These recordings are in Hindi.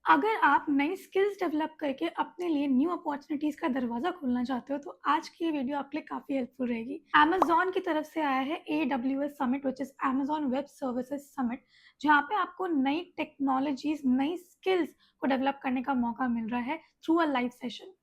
अगर आप नई स्किल्स डेवलप करके अपने लिए न्यू अपॉर्चुनिटीज का दरवाजा खोलना चाहते हो तो आज की ये वीडियो आपके लिए काफी हेल्पफुल रहेगी। Amazon की तरफ से आया है AWS summit which is Amazon web services summit, जहाँ पे आपको नई टेक्नोलॉजीज नई स्किल्स को डेवलप करने का मौका मिल रहा है through a live session.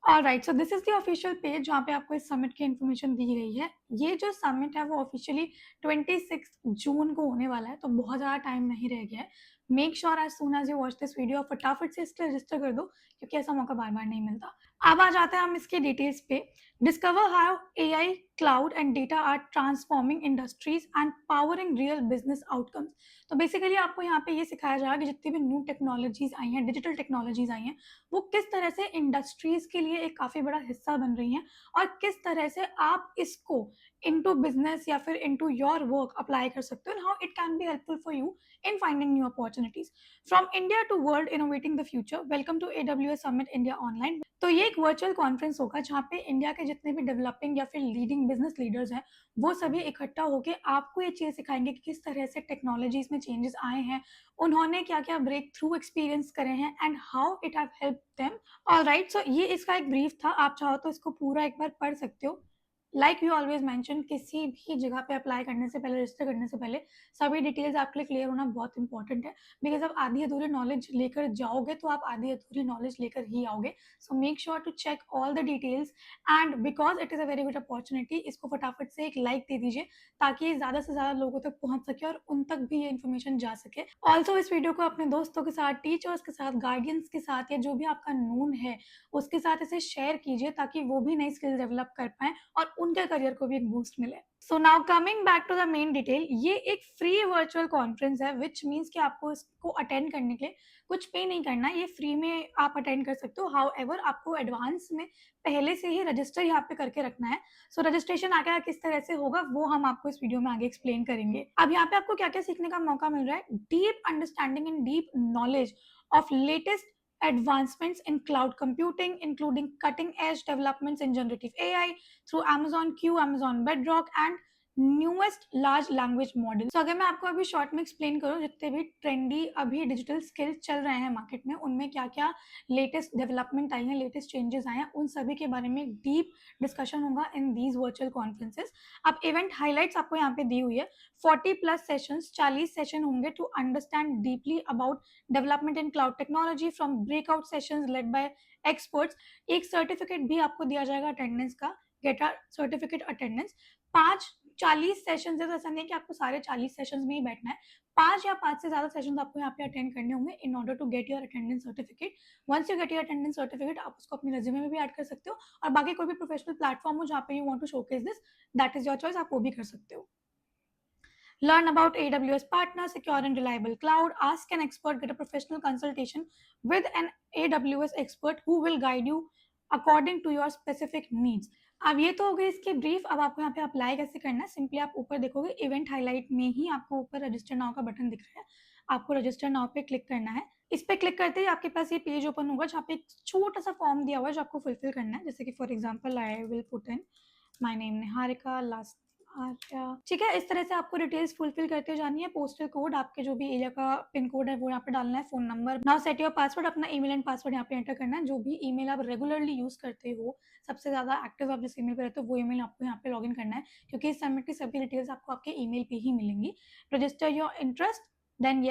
Alright, so this is the official page जहाँ पे आपको इस समिट की इन्फॉर्मेशन दी गई है। ये जो समिट है वो ऑफिशियली 26 जून को होने वाला है, तो बहुत ज़्यादा टाइम नहीं रह गया है। Make sure as soon as you watch this video फटाफट से इसके रजिस्टर कर दो, क्योंकि ऐसा मौका बार बार नहीं मिलता। अब आ जाते हैं हम इसके डिटेल्स पे। Discover how AI, cloud and data are transforming industries and powering real business outcomes. तो बेसिकली आपको यहाँ पे ये सिखाया जाएगा कि जितनी भी न्यू टेक्नोलॉजीज आई हैं, डिजिटल टेक्नोलॉजीज आई हैं, वो किस तरह से इंडस्ट्रीज के लिए एक काफी बड़ा हिस्सा बन रही हैं और किस तरह से आप इसको इनटू बिजनेस या फिर इनटू योर वर्क अप्लाई कर सकते हो, and how it can be helpful for you in finding new opportunities. From India to world innovating the future, welcome to AWS Summit India Online. तो ये एक वर्चुअल कॉन्फ्रेंस होगा जहाँ पे इंडिया के जितने भी डेवलपिंग या फिर लीडिंग बिजनेस लीडर्स हैं, वो सभी इकट्ठा होकर आपको ये चीज़ सिखाएंगे कि किस तरह से टेक्नोलॉजीज में चेंजेस आए हैं, उन्होंने क्या क्या ब्रेक थ्रू एक्सपीरियंस करे हैं and how it have help them. Alright, so ये इसका एक ब्रीफ था। आप चाहो तो इसको पूरा एक बार पढ़ सकते हो। लाइक यू ऑलवेज मेंशन, किसी भी जगह पे अप्लाई करने से पहले, रजिस्टर करने से पहले सभी डिटेल्स आपके लिए क्लियर होना बहुत इंपॉर्टेंट है। बिकॉज आप आधी अधूरी नॉलेज लेकर जाओगे तो आप आधी अधूरी नॉलेज लेकर ही आओगे। So make sure to check all the details, and because it is a very good opportunity, इसको फटाफट से एक लाइक दे दीजिए ताकि ज़्यादा से ज़्यादा लोगों तक पहुंच सके और उन तक भी ये इन्फॉर्मेशन जा सके। ऑल्सो इस वीडियो को अपने दोस्तों के साथ, टीचर्स के साथ, गार्डियंस के साथ या जो भी आपका नून है उसके साथ इसे शेयर कीजिए ताकि वो भी नई स्किल डेवलप कर पाए और उनके करियर को भी एक बूस्ट मिले। So now coming back to the main detail, ये एक फ्री वर्चुअल कॉन्फ्रेंस है, विच मीन्स कि आपको इसको अटेंड करने के लिए कुछ पे नहीं करना, ये फ्री में आप अटेंड कर सकते हो। हाउ एवर आपको एडवांस में पहले से ही रजिस्टर यहाँ पे करके रखना है। सो रजिस्ट्रेशन आगे किस तरह से होगा वो हम आपको इस वीडियो में आगे एक्सप्लेन करेंगे। अब यहाँ पे आपको क्या क्या सीखने का मौका मिल रहा है, deep understanding and deep knowledge of latest advancements in cloud computing, including cutting-edge developments in generative AI through Amazon Q, Amazon Bedrock, and newest large language model. तो अगर मैं आपको अभी शॉर्ट में एक्सप्लेन करूँ, जितने भी ट्रेंडी अभी डिजिटल स्किल्स चल रहे हैं मार्केट में, उनमें क्या क्या लेटेस्ट डेवलपमेंट आई हैं, लेटेस्ट चेंजेस आए हैं, उन सभी के बारे में डीप डिस्कशन होगा इन दीज वर्चुअल कॉन्फ्रेंसेस। अब इवेंट हाईलाइट्स आपको यहाँ पे दी हुई है। 40+ सेशंस, 40 सेशन होंगे to understand deeply about development in cloud technology from breakout sessions led by experts. एक सर्टिफिकेट भी आपको दिया जाएगा अटेंडेंस का, गेट अ सर्टिफिकेट अटेंडेंस। 40 सेशंस है, तो ऐसा नहीं है कि आपको सारे 40 सेशंस में ही बैठना है। 5 से ज्यादा सेशंस आपको यहाँ पे अटेंड करने होंगे in order to get your attendance certificate. Once you get your attendance certificate, आप उसको अपने रेज्यूमे में भी ऐड कर सकते हो, और बाकी कोई भी प्रोफेशनल प्लेटफॉर्म हो जहाँ पे you want to showcase this, that is your choice, आप वो भी कर सकते हो। Learn about AWS partner, secure and reliable cloud. Ask an expert, get a professional consultation with an AWS expert who will guide you according to your specific needs. अब ये तो हो गई इसकी ब्रीफ। अब आपको यहाँ पे अप्लाई कैसे करना है, सिंपली आप ऊपर देखोगे इवेंट हाईलाइट में ही आपको ऊपर रजिस्टर नाउ का बटन दिख रहा है, आपको रजिस्टर नाउ पे क्लिक करना है। इस पे क्लिक करते ही आपके पास ये पेज ओपन होगा जहाँ पे एक छोटा सा फॉर्म दिया हुआ है जो आपको फुलफिल करना है, जैसे कि for example I will put in my name Niharika, last Arya, ठीक है। इस तरह से आपको डिटेल्स फुलफिल करते जानी है। पोस्टल कोड, आपके जो भी एरिया का पिन कोड है वो यहाँ पे डालना है, phone number. Now set your password, अपना ईमेल एंड पासवर्ड यहाँ पे एंटर करना है। जो भी ईमेल आप रेगुलरली यूज करते हो, सबसे ज्यादा एक्टिव आप जिस ईमेल पे रहते हो, वो ईमेल आपको यहाँ पे लॉग इन करना है, क्योंकि इस सबमिट की सभी डिटेल्स आपको आपके ईमेल पे ही मिलेंगी। Register your interest, then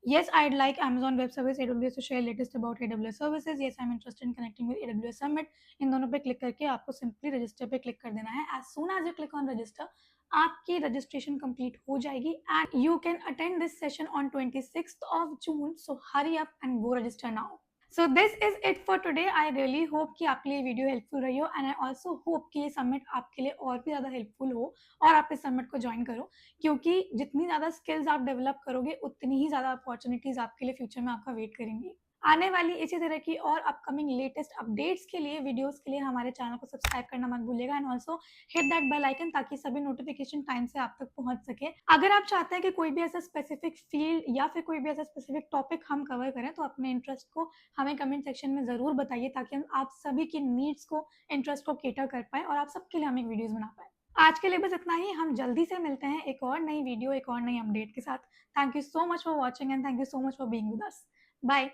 yes, I'd like Amazon Web Service AWS to share latest about AWS services. Yes, I'm interested in connecting with AWS Summit. इन दोनों पे क्लिक करके आपको सिंपली रजिस्टर पे क्लिक कर देना है। As soon as you click on register, आपकी रजिस्ट्रेशन कंप्लीट हो जाएगी and you can attend this session on 26th of June. So hurry up and go register now. So this is it for today. I really hope कि आपके लिए वीडियो हेल्पफुल रही हो, and I also hope कि ये समिट आपके लिए और भी ज़्यादा हेल्पफुल हो और आप इस समिट को ज्वाइन करो, क्योंकि जितनी ज़्यादा स्किल्स आप डेवलप करोगे उतनी ही ज़्यादा अपॉर्चुनिटीज़ आपके लिए फ्यूचर में आपका वेट करेंगी। आने वाली इसी तरह की और अपकमिंग लेटेस्ट अपडेट्स के लिए, वीडियोस के लिए हमारे चैनल को सब्सक्राइब करना मत भूलिएगा, and also hit that bell icon ताकि सभी नोटिफिकेशन टाइम से आप तक पहुंच सके। अगर आप चाहते हैं कि कोई भी ऐसा स्पेसिफिक फील्ड या फिर कोई भी ऐसा स्पेसिफिक टॉपिक हम कवर करें, तो अपने इंटरेस्ट को हमें कमेंट सेक्शन में ज़रूर बताइए ताकि हम आप सभी की नीड्स को, इंटरेस्ट को केटर कर पाए और आप सबके लिए हम एक वीडियोज़ बना पाए। आज के लिए बस इतना ही। हम जल्दी से मिलते हैं एक और नई वीडियो, एक और नई अपडेट के साथ। Thank you so much for watching and thank you so much for being with us. Bye.